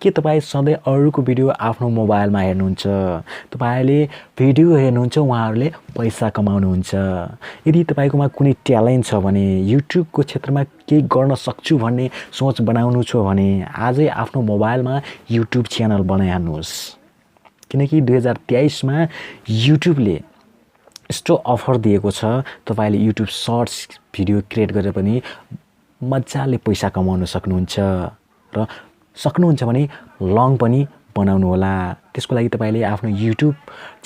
के तपाईँ सधैँ अरूको भिडियो आफ्नो मोबाइलमा हेर्नुहुन्छ? तपाईँले भिडियो हेर्नुहुन्छ, उहाँहरूले पैसा कमाउनुहुन्छ। यदि तपाईँकोमा कुनै ट्यालेन्ट छ भने, युट्युबको क्षेत्रमा केही गर्न सक्छु भन्ने सोच बनाउनु छ भने आजै आफ्नो मोबाइलमा युट्युब च्यानल बनाइहाल्नुहोस्। किनकि 2023 मा युट्युबले यस्तो अफर दिएको छ, तपाईँले युट्युब सर्ट्स भिडियो क्रिएट गरेर पनि मजाले पैसा कमाउन सक्नुहुन्छ र सक्नुहुन्छ भने लङ पनि बनाउनु होला। त्यसको लागि तपाईले आफ्नो युट्युब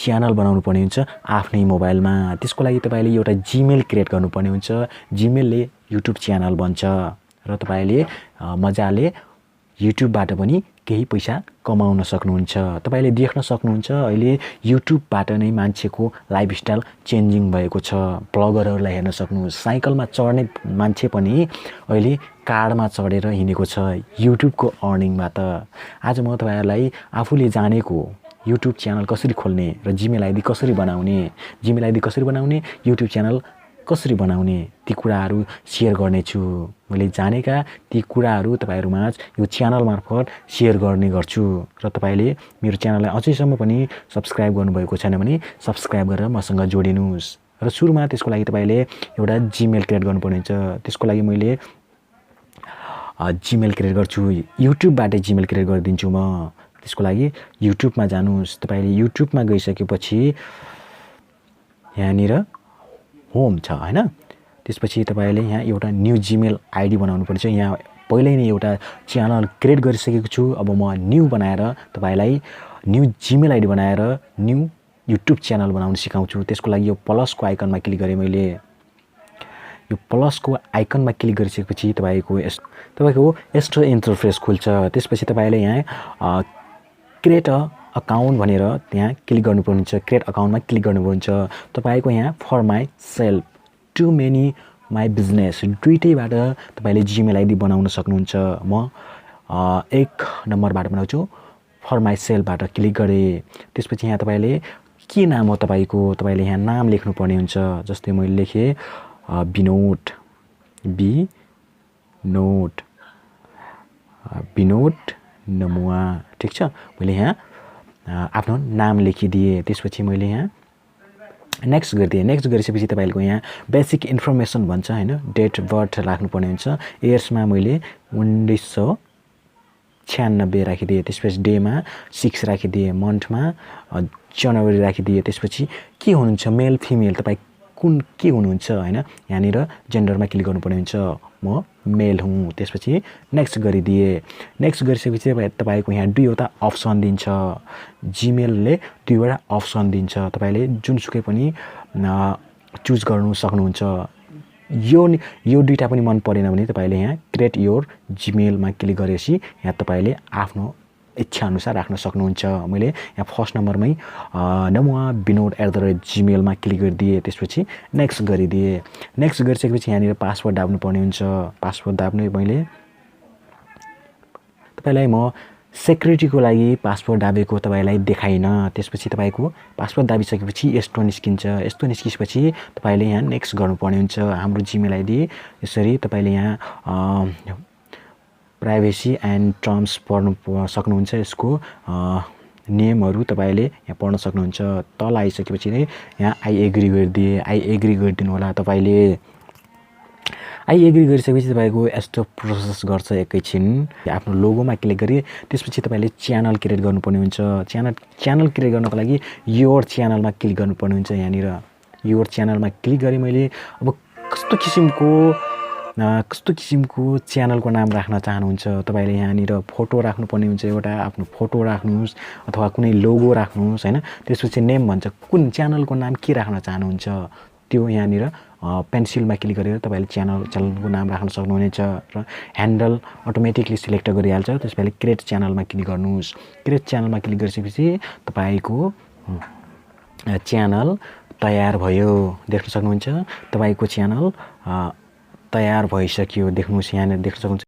च्यानल बनाउनु पर्ने हुन्छ आफ्नै मोबाइलमा। त्यसको लागि तपाईले एउटा जीमेल क्रिएट गर्नुपर्ने हुन्छ। जीमेलले युट्युब च्यानल बन्छ र तपाईले मजाले युट्युबबाट पनि केही पैसा कमाउन सक्नुहुन्छ। तपाईले देख्न सक्नुहुन्छ अहिले युट्युबबाट नै मान्छेको लाइफस्टाइल चेन्जिङ भएको छ। ब्लगरहरूलाई हेर्न सक्नुहुन्छ, साइकलमा चढ्ने मान्छे पनि अहिले कारमा चढेर हिँडेको छ युट्युबको अर्निङबाट। आज म तपाईहरुलाई आफूले जानेको युट्युब च्यानल कसरी खोल्ने र जीमेल आइडी कसरी बनाउने, युट्युब च्यानल कसरी बनाउने ती कुराहरू शेयर गर्नेछु। मैले जानेका ती कुराहरू तपाईहरुमाझ यो च्यानल मार्फत शेयर गर्ने गर्छु र तपाईले मेरो च्यानललाई अझैसम्म पनि सब्स्क्राइब गर्नुभएको छैन भने सब्स्क्राइब गरेर मसँग जोडिनुस्। र सुरुमा त्यसको लागि तपाईले एउटा जीमेल क्रिएट गर्नुपर्ने हुन्छ। त्यसको लागि मैले जीमेल क्रिएट गर्छु, युट्युबबाट जीमेल क्रिएट गरिदिन्छु म। त्यसको लागि युट्युबमा जानुस्। तपाईले युट्युबमा गइसकेपछि यहाँनिर होम छ हैन, त्यसपछि तपाईले यहाँ एउटा न्यू जीमेल आइडी बनाउनु पर्छ। यहाँ पहिल्यै नै एउटा च्यानल क्रिएट गरिसकेको छु, अब म न्यू बनाएर तपाईलाई न्यू जीमेल आइडी बनाएर न्यू युट्युब च्यानल बनाउन सिकाउँछु। त्यसको लागि यो प्लसको आइकनमा क्लिक गरे मैले। यो प्लसको आइकनमा क्लिक गरिसकेपछि तपाईको यस्तो इन्टरफेस खुल्छ। त्यसपछि तपाईले यहाँ क्रिएट अकाउन्ट भनेर त्यहाँ क्लिक गर्नुपर्ने हुन्छ। क्रिएट अकाउन्टमा क्लिक गर्नुपर्ने हुन्छ। तपाईको यहाँ for myself, to many my business दुईटैबाट तपाईले जीमेल आइडी बनाउन सक्नुहुन्छ। म एक नम्बरबाट बनाउँछु, फर माई सेल्फबाट क्लिक गरे। त्यसपछि यहाँ तपाईले के नाम हो तपाईको, तपाईले यहाँ नाम लेख्नुपर्ने हुन्छ। जस्तै मैले लेखे विनोद, विनोद नमुवा, ठीक छ। मैले यहाँ आफ्नो नाम लेखिदिए। त्यसपछि मैले यहाँ नेक्स्ट गरिदिए। नेक्स्ट गरिसकेपछि तपाईको यहाँ बेसिक इन्फर्मेसन भन्छ हैन, डेट बर्थ राख्नुपर्ने हुन्छ। इयर्समा मैले 1996 राखिदिए। त्यसपछि डेमा 6 राखिदिए, मन्थमा जनवरी राखिदिए। त्यसपछि के हुनुहुन्छ, मेल फिमेल, तपाई कुन के हुनुहुन्छ हैन, यहाँनिर जेन्डरमा क्लिक गर्नुपर्ने हुन्छ। म मेल हुँ। त्यसपछि नेक्स्ट गरिदिए। नेक्स्ट गरिसकेपछि तपाईको यहाँ दुईवटा अप्सन दिन्छ। जीमेलले दुईवटा अप्सन दिन्छ, तपाईले जुनसुकै पनि चुज गर्नु सक्नुहुन्छ। यो दुईटा पनि मन परेन भने तपाईले यहाँ क्रिएट योर जीमेलमा क्लिक गरेपछि यहाँ तपाईले आफ्नो इच्छा अनुसार राख्न सक्नुहुन्छ। मैले यहाँ फर्स्ट नम्बरमै namuwa binod@gmail मा क्लिक गरिदिए। त्यसपछि नेक्स्ट गरिदिए। नेक्स्ट गरिसकेपछि यहाँनिर पासवर्ड दाब्नु पर्ने हुन्छ। पासवर्ड दाब्ने मैले तपाईलाई म सेक्युरिटीको लागि पासवर्ड दाबेको तपाईलाई देखाइन। त्यसपछि तपाईको पासवर्ड दाबिसकेपछि यस्तो निस्किन्छ। यस्तो निस्किसकेपछि तपाईले यहाँ नेक्स्ट गर्नुपर्ने हुन्छ। हाम्रो जीमेल आइडी यसरी तपाईले यहाँ प्राइभेसी एन्ड टर्म्स पढ्नु सक्नुहुन्छ। यसको नेमहरु तपाईले यहाँ पढ्न सक्नुहुन्छ। तल आइसकेपछि नै यहाँ आई एग्री गरिदिए। आई एग्री गरिदिनु होला। तपाईले आई एग्री गरिसकेपछि तपाईको यस्तो प्रोसेस गर्छ एकैछिन। आफ्नो लोगोमा क्लिक गरी त्यसपछि तपाईले च्यानल क्रिएट गर्नुपर्ने हुन्छ। च्यानल क्रिएट गर्नको लागि योर च्यानलमा क्लिक गर्नुपर्ने हुन्छ। यहाँनिर योर च्यानलमा क्लिक गरे मैले। अब कस्तो किसिमको च्यानलको नाम राख्न चाहनुहुन्छ तपाईले यहाँनिर फोटो राख्नुपर्ने हुन्छ। एउटा आफ्नो फोटो राख्नुस् अथवा कुनै लोगो राख्नुस् हैन। त्यसपछि नेम भन्छ, कुन च्यानलको नाम के राख्न चाहनुहुन्छ त्यो यहाँनिर पेन्सिलमा क्लिक गरेर तपाईले च्यानलको नाम राख्न सक्नुहुनेछ र ह्यान्डल अटोमेटिकली सिलेक्ट गरिहाल्छ। त्यसपछि क्रिएट च्यानलमा क्लिक गर्नुस्। क्रिएट च्यानलमा क्लिक गरिसकेपछि तपाईको च्यानल तयार भयो। देख्न सक्नुहुन्छ तपाईको च्यानल तयार भइसक्यो। देख्नुस्, यहाँ देख्न सक्नुहुन्छ।